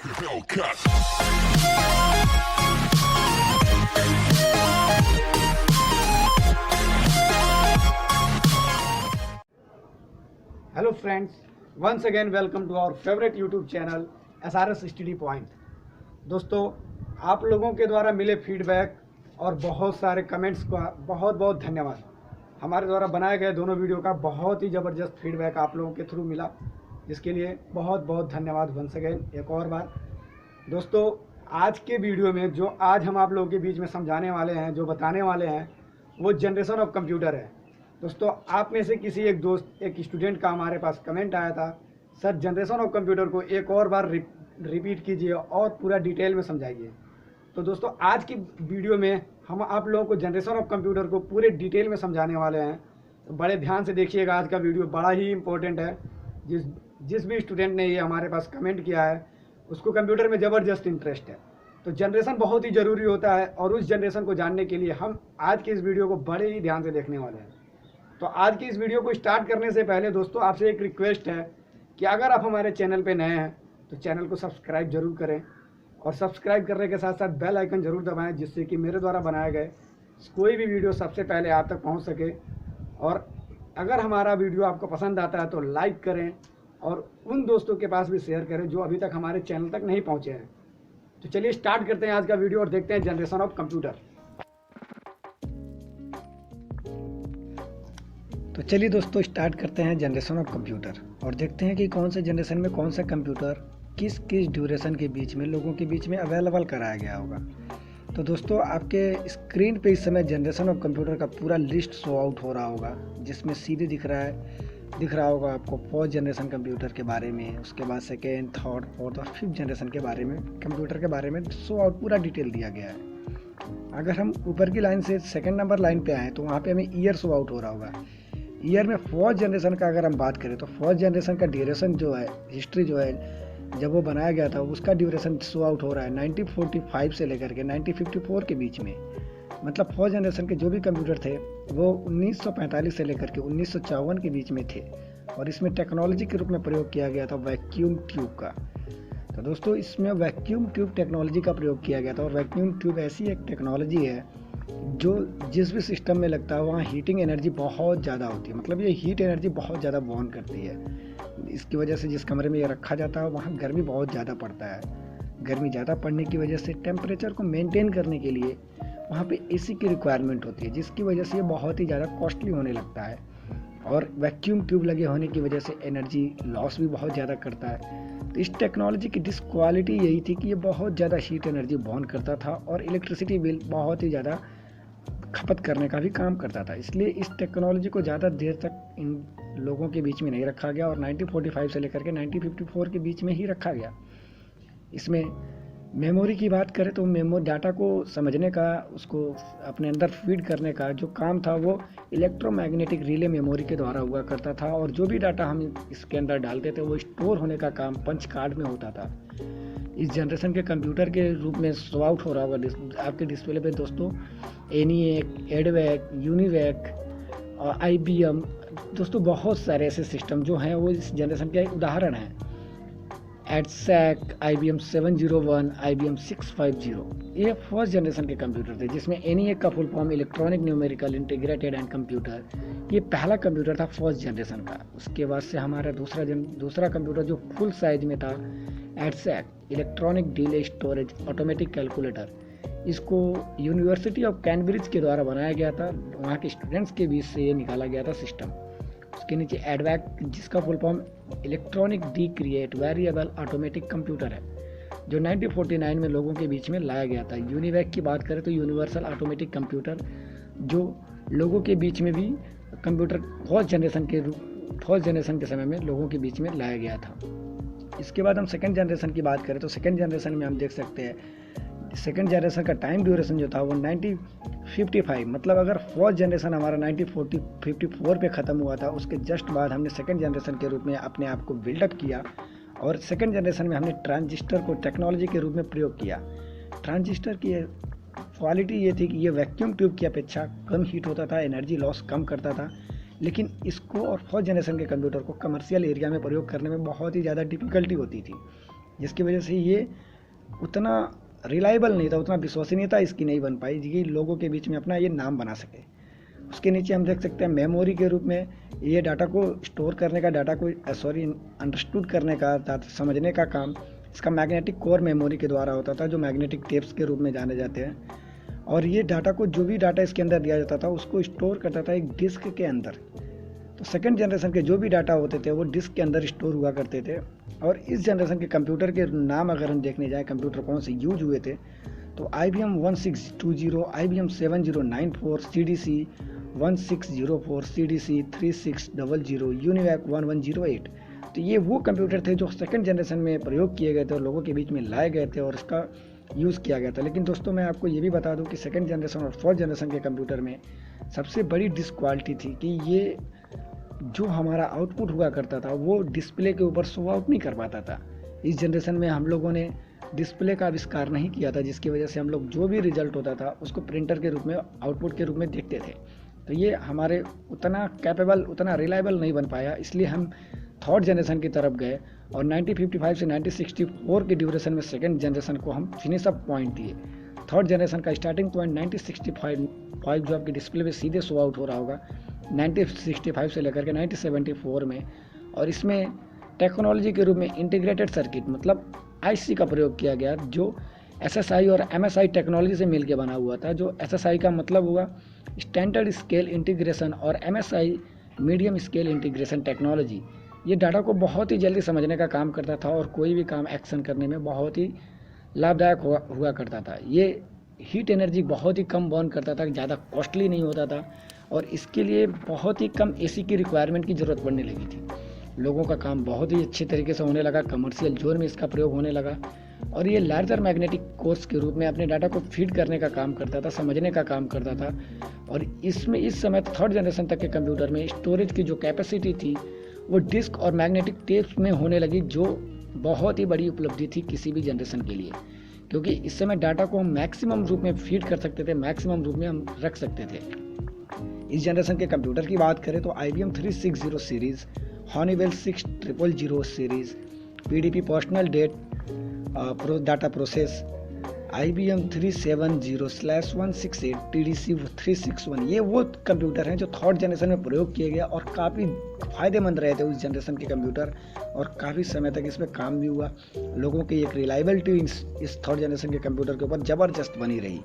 Hellcat. Hello friends, once again welcome to our favorite YouTube channel SRS Study Point। दोस्तों, आप लोगों के द्वारा मिले फीडबैक और बहुत सारे कमेंट्स का बहुत बहुत धन्यवाद। हमारे द्वारा बनाए गए दोनों वीडियो का बहुत ही ज़बरदस्त फीडबैक आप लोगों के थ्रू मिला, जिसके लिए बहुत बहुत धन्यवाद वंस अगेन एक और बार। दोस्तों, आज के वीडियो में जो आज हम आप लोगों के बीच में समझाने वाले हैं, जो बताने वाले हैं, वो जनरेशन ऑफ कंप्यूटर है। दोस्तों, आप में से किसी एक दोस्त, एक स्टूडेंट का हमारे पास कमेंट आया था, सर जनरेशन ऑफ कंप्यूटर को एक और बार रिपीट कीजिए और पूरा डिटेल में समझाइए। तो दोस्तों, आज की वीडियो में हम आप लोगों को जनरेशन ऑफ कंप्यूटर को पूरे डिटेल में समझाने वाले हैं। तो बड़े ध्यान से देखिएगा, आज का वीडियो बड़ा ही इम्पोर्टेंट है। जिस भी स्टूडेंट ने ये हमारे पास कमेंट किया है, उसको कंप्यूटर में ज़बरदस्त इंटरेस्ट है। तो जनरेशन बहुत ही ज़रूरी होता है और उस जनरेशन को जानने के लिए हम आज की इस वीडियो को बड़े ही ध्यान से देखने वाले हैं। तो आज की इस वीडियो को स्टार्ट करने से पहले दोस्तों, आपसे एक रिक्वेस्ट है कि अगर आप हमारे चैनल पे नए हैं तो चैनल को सब्सक्राइब जरूर करें और सब्सक्राइब करने के साथ साथ बेल आइकन जरूर दबाएं, जिससे कि मेरे द्वारा बनाए गए कोई भी वीडियो सबसे पहले आप तक पहुंच सके। और अगर हमारा वीडियो आपको पसंद आता है तो लाइक करें और उन दोस्तों के पास भी शेयर करें जो अभी तक हमारे चैनल तक नहीं पहुँचे हैं। तो चलिए स्टार्ट करते हैं आज का वीडियो और देखते हैं जनरेशन ऑफ कंप्यूटर। तो चलिए दोस्तों, स्टार्ट करते हैं जनरेशन ऑफ कंप्यूटर और देखते हैं कि कौन से जनरेशन में कौन सा कंप्यूटर किस किस ड्यूरेशन के बीच में लोगों के बीच में अवेलेबल कराया गया होगा। तो दोस्तों, आपके स्क्रीन पे इस समय जनरेशन ऑफ कंप्यूटर का पूरा लिस्ट शो आउट हो रहा होगा, जिसमें सीधे दिख रहा होगा आपको फर्स्ट जनरेशन कंप्यूटर के बारे में, उसके बाद सेकेंड, थर्ड, फोर्थ और फिफ्थ जनरेशन के बारे में, कंप्यूटर के बारे में शो आउट पूरा डिटेल दिया गया है। अगर हम ऊपर की लाइन से सेकेंड नंबर लाइन पे आएँ तो वहाँ पे हमें ईयर शो आउट हो रहा होगा। ईयर में फर्स्ट जनरेशन का अगर हम बात करें तो फर्स्ट जनरेशन का ड्यूरेशन जो है, हिस्ट्री जो है, जब वो बनाया गया था उसका ड्यूरेशन शो आउट हो रहा है 1945 से लेकर के 1954 के बीच में। मतलब फर्स्ट जनरेशन के जो भी कंप्यूटर थे वो 1945 से लेकर के 1954 के बीच में थे और इसमें टेक्नोलॉजी के रूप में प्रयोग किया गया था वैक्यूम ट्यूब का। तो दोस्तों, इसमें वैक्यूम ट्यूब टेक्नोलॉजी का प्रयोग किया गया था और वैक्यूम ट्यूब ऐसी एक टेक्नोलॉजी है जो जिस भी सिस्टम में लगता है वहाँ हीटिंग एनर्जी बहुत ज़्यादा होती है। मतलब ये हीट एनर्जी बहुत ज़्यादा बर्न करती है। इसकी वजह से जिस कमरे में ये रखा जाता है वहाँ गर्मी बहुत ज़्यादा पड़ता है। गर्मी ज़्यादा पड़ने की वजह से टेम्परेचर को मेंटेन करने के लिए वहाँ पे एसी की रिक्वायरमेंट होती है, जिसकी वजह से ये बहुत ही ज़्यादा कॉस्टली होने लगता है। और वैक्यूम ट्यूब लगे होने की वजह से एनर्जी लॉस भी बहुत ज़्यादा करता है। तो इस टेक्नोलॉजी की डिसक्वालिटी यही थी कि ये बहुत ज़्यादा हीट एनर्जी बर्न करता था और इलेक्ट्रिसिटी बिल बहुत ही ज़्यादा खपत करने का भी काम करता था। इसलिए इस टेक्नोलॉजी को ज़्यादा देर तक इन लोगों के बीच में नहीं रखा गया और 1945 से लेकर के 1954 के बीच में ही रखा गया। इसमें मेमोरी की बात करें तो मेमोरी डाटा को समझने का, उसको अपने अंदर फीड करने का जो काम था वो इलेक्ट्रोमैग्नेटिक रिले मेमोरी के द्वारा हुआ करता था और जो भी डाटा हम इसके अंदर डालते थे वो स्टोर होने का काम पंच कार्ड में होता था। इस जनरेशन के कंप्यूटर के रूप में शो आउट हो रहा होगा आपके डिस्प्ले पे दोस्तों एनिएक, एडवैक, यूनिवैक और IBM। दोस्तों, बहुत सारे ऐसे सिस्टम जो हैं वो इस जनरेशन के उदाहरण हैं। एडसैक, IBM 701, IBM 650, ये फर्स्ट जनरेशन के कंप्यूटर थे, जिसमें एनिएक का full form electronic numerical integrated and computer. ये पहला कंप्यूटर था फर्स्ट जनरेशन का। उसके बाद से हमारा दूसरा कंप्यूटर जो फुल साइज में था, EDSAC, electronic delay storage automatic calculator. इसको यूनिवर्सिटी ऑफ कैम्ब्रिज के द्वारा बनाया गया था, वहाँ के स्टूडेंट्स के बीच से ये निकाला गया था सिस्टम। उसके नीचे एडवैक, जिसका full form electronic D create variable automatic computer है, जो 1949 में लोगों के बीच में लाया गया था। यूनिवैक की बात करें तो यूनिवर्सल ऑटोमेटिक कंप्यूटर, जो लोगों के बीच में भी कंप्यूटर फर्स्ट जनरेशन के समय में लोगों के बीच में लाया गया था। इसके बाद हम सेकेंड जनरेशन की बात करें तो सेकेंड जनरेशन में हम देख सकते हैं सेकेंड जनरेशन का टाइम ड्यूरेशन जो था वो 1955, मतलब अगर फर्स्ट जनरेशन हमारा 1954 पे ख़त्म हुआ था, उसके जस्ट बाद हमने सेकेंड जनरेशन के रूप में अपने आप को बिल्डअप किया और सेकेंड जनरेशन में हमने ट्रांजिस्टर को टेक्नोलॉजी के रूप में प्रयोग किया। ट्रांजिस्टर की क्वालिटी ये थी कि ये वैक्यूम ट्यूब की अपेक्षा कम हीट होता था, एनर्जी लॉस कम करता था, लेकिन इसको और फर्स्ट जनरेशन के कंप्यूटर को कमर्शियल एरिया में प्रयोग करने में बहुत ही ज़्यादा डिफ़िकल्टी होती थी। जिसकी वजह से ये उतना रिलायबल नहीं था, उतना विश्वसनीयता इसकी नहीं बन पाई कि लोगों के बीच में अपना ये नाम बना सके। उसके नीचे हम देख सकते हैं मेमोरी के रूप में ये डाटा को स्टोर करने का, डाटा को अंडरस्टूड करने का, समझने का काम इसका मैग्नेटिक कोर मेमोरी के द्वारा होता था, जो मैग्नेटिक टेप्स के रूप में जाने जाते हैं। और ये डाटा को, जो भी डाटा इसके अंदर दिया जाता था उसको स्टोर करता था एक डिस्क के अंदर। तो सेकंड जनरेशन के जो भी डाटा होते थे वो डिस्क के अंदर स्टोर हुआ करते थे। और इस जनरेशन के कंप्यूटर के नाम अगर हम देखने जाएँ, कंप्यूटर कौन से यूज हुए थे, तो IBM 1620, IBM 7094, CDC 1604, CDC 3600, UNIVAC 1108। तो ये वो कंप्यूटर थे जो सेकंड जनरेशन में प्रयोग किए गए थे और लोगों के बीच में लाए गए थे और इसका यूज़ किया गया था। लेकिन दोस्तों मैं आपको ये भी बता दूं कि सेकंड जनरेशन और फोर्थ जनरेशन के कंप्यूटर में सबसे बड़ी डिसक्वालिटी थी कि ये जो हमारा आउटपुट हुआ करता था वो डिस्प्ले के ऊपर शो आउट नहीं कर पाता था। इस जनरेशन में हम लोगों ने डिस्प्ले का आविष्कार नहीं किया था, जिसकी वजह से हम लोग जो भी रिजल्ट होता था उसको प्रिंटर के रूप में, आउटपुट के रूप में देखते थे। तो ये हमारे उतना कैपेबल, उतना रिलायबल नहीं बन पाया, इसलिए हम थर्ड जनरेशन की तरफ गए और 1955 से 1964 की ड्यूरेशन में सेकेंड जनरेशन को हम फिनिश अप पॉइंट दिए। थर्ड जनरेशन का स्टार्टिंग पॉइंट 1965 जो आपके डिस्प्ले पे सीधे शो आउट हो रहा होगा 1965 से लेकर के 1974 में। और इसमें टेक्नोलॉजी के रूप में इंटीग्रेटेड सर्किट मतलब IC का प्रयोग किया गया, जो SSI और MSI टेक्नोलॉजी से मिलकर बना हुआ था। जो SSI का मतलब हुआ स्टैंडर्ड स्केल इंटीग्रेशन और MSI medium scale integration technology. ये डाटा को बहुत ही जल्दी समझने का काम करता था और कोई भी काम एक्शन करने में बहुत ही लाभदायक हुआ करता था। ये हीट एनर्जी बहुत ही कम बर्न करता था, ज़्यादा कॉस्टली नहीं होता था और इसके लिए बहुत ही कम AC की रिक्वायरमेंट की ज़रूरत पड़ने लगी थी। लोगों का काम बहुत ही अच्छे तरीके से होने लगा, कमर्शियल जोन में इसका प्रयोग होने लगा और ये लार्जर मैग्नेटिक कोर्स के रूप में अपने डाटा को फीड करने का काम करता था, समझने का काम करता था। और इसमें इस समय थर्ड जनरेशन तक के कंप्यूटर में स्टोरेज की जो कैपेसिटी थी वो डिस्क और मैग्नेटिक टेप्स में होने लगी, जो बहुत ही बड़ी उपलब्धि थी किसी भी जनरेशन के लिए, क्योंकि इस समय डाटा को हम मैक्सिमम रूप में फीड कर सकते थे, मैक्सिमम रूप में हम रख सकते थे। इस जनरेशन के कंप्यूटर की बात करें तो IBM 360 series, Honeywell 6000 series, PDP personal data process, IBM 370/168, TDC 361, ये वो कंप्यूटर हैं जो थर्ड जनरेशन में प्रयोग किए गए और काफ़ी फ़ायदेमंद रहे थे उस जनरेशन के कंप्यूटर और काफ़ी समय तक इस पर काम भी हुआ। लोगों की एक रिलायबिलिटी इस थर्ड जनरेशन के कंप्यूटर के ऊपर ज़बरदस्त बनी रही।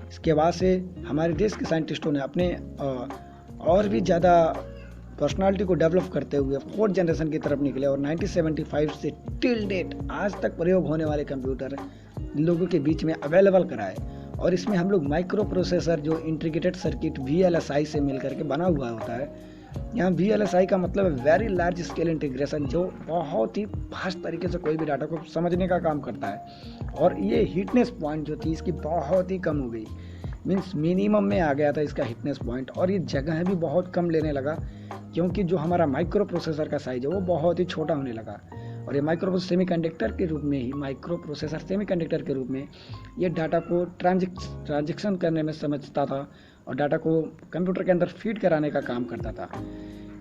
इसके बाद से हमारे देश के साइंटिस्टों ने अपने और भी ज़्यादा पर्सनालिटी को डेवलप करते हुए फोर्थ जनरेशन की तरफ निकले और 1975 से टिल डेट आज तक प्रयोग होने वाले कंप्यूटर लोगों के बीच में अवेलेबल कराए। और इसमें हम लोग माइक्रो प्रोसेसर जो इंटीग्रेटेड सर्किट VLSI से मिलकर के बना हुआ होता है। यहाँ VLSI का मतलब है वेरी लार्ज स्केल इंटीग्रेशन, जो बहुत ही फास्ट तरीके से कोई भी डाटा को समझने का काम करता है। और ये हीटनेस पॉइंट जो थी इसकी बहुत ही कम हो गई, मीन्स मिनिमम में आ गया था इसका हीटनेस पॉइंट। और ये जगह भी बहुत कम लेने लगा क्योंकि जो हमारा माइक्रो प्रोसेसर का साइज है वो बहुत ही छोटा होने लगा। और ये माइक्रो सेमीकंडक्टर के रूप में ही, माइक्रो प्रोसेसर सेमीकंडक्टर के रूप में ये डाटा को ट्रांजेक्शन करने में समझता था और डाटा को कंप्यूटर के अंदर फीड कराने का काम करता था।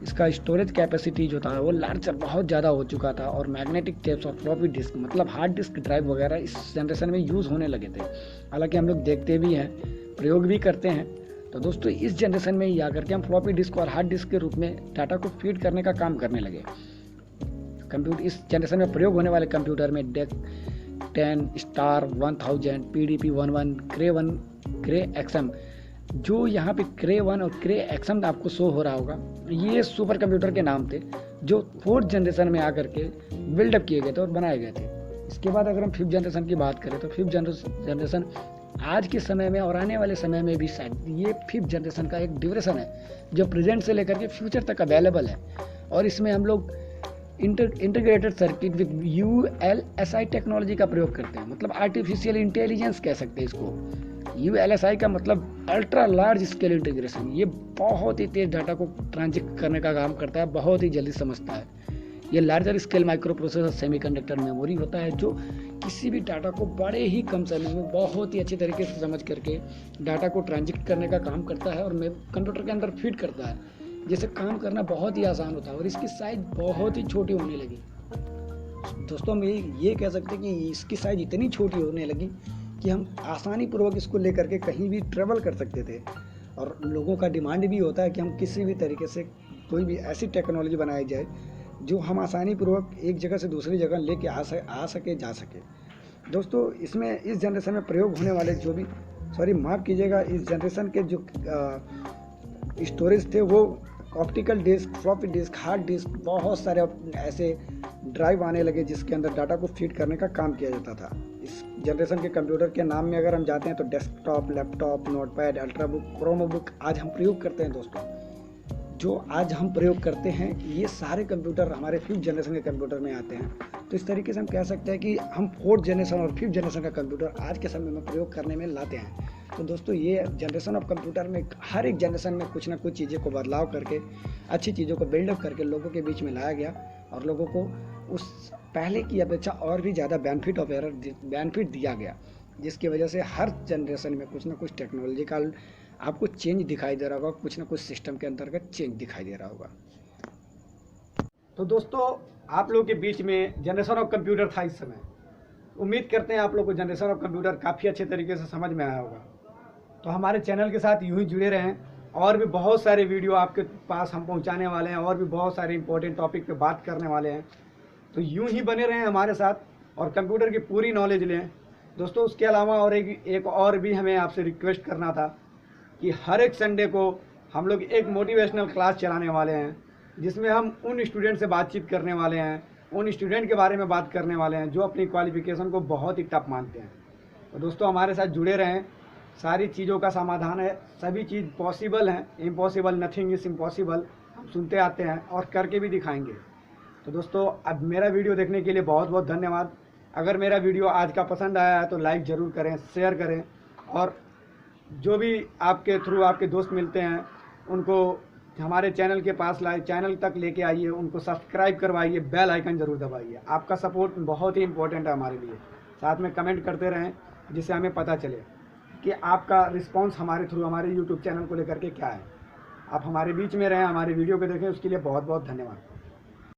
इसका स्टोरेज कैपेसिटी जो था वो लार्जर बहुत ज़्यादा हो चुका था और मैग्नेटिक टेप्स और फ्लॉपी डिस्क मतलब हार्ड डिस्क ड्राइव वगैरह इस जनरेशन में यूज़ होने लगे थे। हालांकि हम लोग देखते भी हैं, प्रयोग भी करते हैं। तो दोस्तों इस जनरेशन में ही आकर के हम फ्लॉपी डिस्क और हार्ड डिस्क के रूप में डाटा को फीड करने का काम करने लगे। कंप्यूटर इस जनरेशन में प्रयोग होने वाले कंप्यूटर में डेक 10 स्टार 1000, PDP 11, क्रे XM, जो यहाँ पे क्रे 1 और क्रे XM आपको शो हो रहा होगा, ये सुपर कंप्यूटर के नाम थे जो फोर्थ जनरेशन में आकर के बिल्डअप किए गए थे और बनाए गए थे। इसके बाद अगर हम फिफ्थ जनरेशन की बात करें तो फिफ्थ जनरेशन आज के समय में और आने वाले समय में भी शायद ये फिफ्थ जनरेशन का एक ड्यूरेशन है जो प्रेजेंट से लेकर के फ्यूचर तक अवेलेबल है। और इसमें हम लोग integrated circuit with ULSI technology का प्रयोग करते हैं, मतलब आर्टिफिशियल इंटेलिजेंस कह सकते हैं इसको। ULSI का मतलब अल्ट्रा लार्ज स्केल इंटीग्रेशन, ये बहुत ही तेज डाटा को ट्रांजेक्ट करने का काम करता है, बहुत ही जल्दी समझता है। ये larger scale micro processor semiconductor memory होता है जो किसी भी डाटा को बड़े ही कम समय में बहुत ही अच्छे तरीके से समझ करके डाटा को ट्रांजेक्ट करने का काम करता है और कंप्यूटर के अंदर फीड करता है, जिससे काम करना बहुत ही आसान होता है। और इसकी साइज बहुत ही छोटी होने लगी। दोस्तों हम ये कह सकते हैं कि इसकी साइज़ इतनी छोटी होने लगी कि हम आसानी पूर्वक इसको लेकर के कहीं भी ट्रैवल कर सकते थे। और लोगों का डिमांड भी होता है कि हम किसी भी तरीके से कोई भी ऐसी टेक्नोलॉजी बनाई जाए जो हम आसानी पूर्वक एक जगह से दूसरी जगह लेके आ सके जा सके। दोस्तों इसमें इस जनरेशन में प्रयोग होने वाले जो भी माफ़ कीजिएगा, इस जनरेशन के जो स्टोरेज थे वो optical disk, floppy disk, hard disk, बहुत सारे ऐसे ड्राइव आने लगे जिसके अंदर डाटा को फीड करने का काम किया जाता था। इस जनरेशन के कंप्यूटर के नाम में अगर हम जाते हैं तो डेस्कटॉप, लैपटॉप, नोटपैड, अल्ट्राबुक, क्रोमोबुक आज हम प्रयोग करते हैं। दोस्तों जो आज हम प्रयोग करते हैं ये सारे कंप्यूटर हमारे 5th जनरेशन के कंप्यूटर में आते हैं। तो इस तरीके से हम कह सकते हैं कि हम 4th जनरेशन और 5th जनरेशन का कंप्यूटर आज के समय में प्रयोग करने में लाते हैं। तो दोस्तों ये जनरेशन ऑफ कंप्यूटर में हर एक जनरेशन में कुछ ना कुछ चीज़ों को बदलाव करके, अच्छी चीज़ों को बिल्डअप करके लोगों के बीच में लाया गया और लोगों को उस पहले की अपेक्षा और भी ज़्यादा बेनिफिट दिया गया, जिसकी वजह से हर जनरेशन में कुछ ना कुछ टेक्नोलॉजी का आपको चेंज दिखाई दे रहा होगा, कुछ ना कुछ सिस्टम के अंतर्गत चेंज दिखाई दे रहा होगा। तो दोस्तों आप लोगों के बीच में जनरेशन ऑफ कंप्यूटर था इस समय। उम्मीद करते हैं आप लोग को जनरेशन ऑफ कंप्यूटर काफ़ी अच्छे तरीके से समझ में आया होगा। तो हमारे चैनल के साथ यूं ही जुड़े रहें, और भी बहुत सारे वीडियो आपके पास हम पहुंचाने वाले हैं और भी बहुत सारे इंपॉर्टेंट टॉपिक पे बात करने वाले हैं। तो यूं ही बने रहें हमारे साथ और कंप्यूटर की पूरी नॉलेज लें। दोस्तों उसके अलावा और एक और भी हमें आपसे रिक्वेस्ट करना था कि हर एक संडे को हम लोग एक मोटिवेशनल क्लास चलाने वाले हैं, जिसमें हम उन स्टूडेंट से बातचीत करने वाले हैं, उन स्टूडेंट के बारे में बात करने वाले हैं जो अपनी क्वालिफिकेशन को बहुत ही टफ मानते हैं। तो दोस्तों हमारे साथ जुड़े रहें, सारी चीज़ों का समाधान है, सभी चीज़ पॉसिबल हैं, इम्पॉसिबल नथिंग इज़ इम्पॉसिबल, हम सुनते आते हैं और करके भी दिखाएंगे। तो दोस्तों अब मेरा वीडियो देखने के लिए बहुत बहुत धन्यवाद। अगर मेरा वीडियो आज का पसंद आया है तो लाइक ज़रूर करें, शेयर करें, और जो भी आपके थ्रू आपके दोस्त मिलते हैं उनको हमारे चैनल के पास लाए, चैनल तक लेके आइए, उनको सब्सक्राइब करवाइए, बेल आइकन ज़रूर दबाइए। आपका सपोर्ट बहुत ही इंपॉर्टेंट है हमारे लिए। साथ में कमेंट करते रहें जिससे हमें पता चले कि आपका रिस्पांस हमारे थ्रू हमारे यूट्यूब चैनल को लेकर के क्या है। आप हमारे बीच में रहें, हमारे वीडियो को देखें, उसके लिए बहुत बहुत धन्यवाद।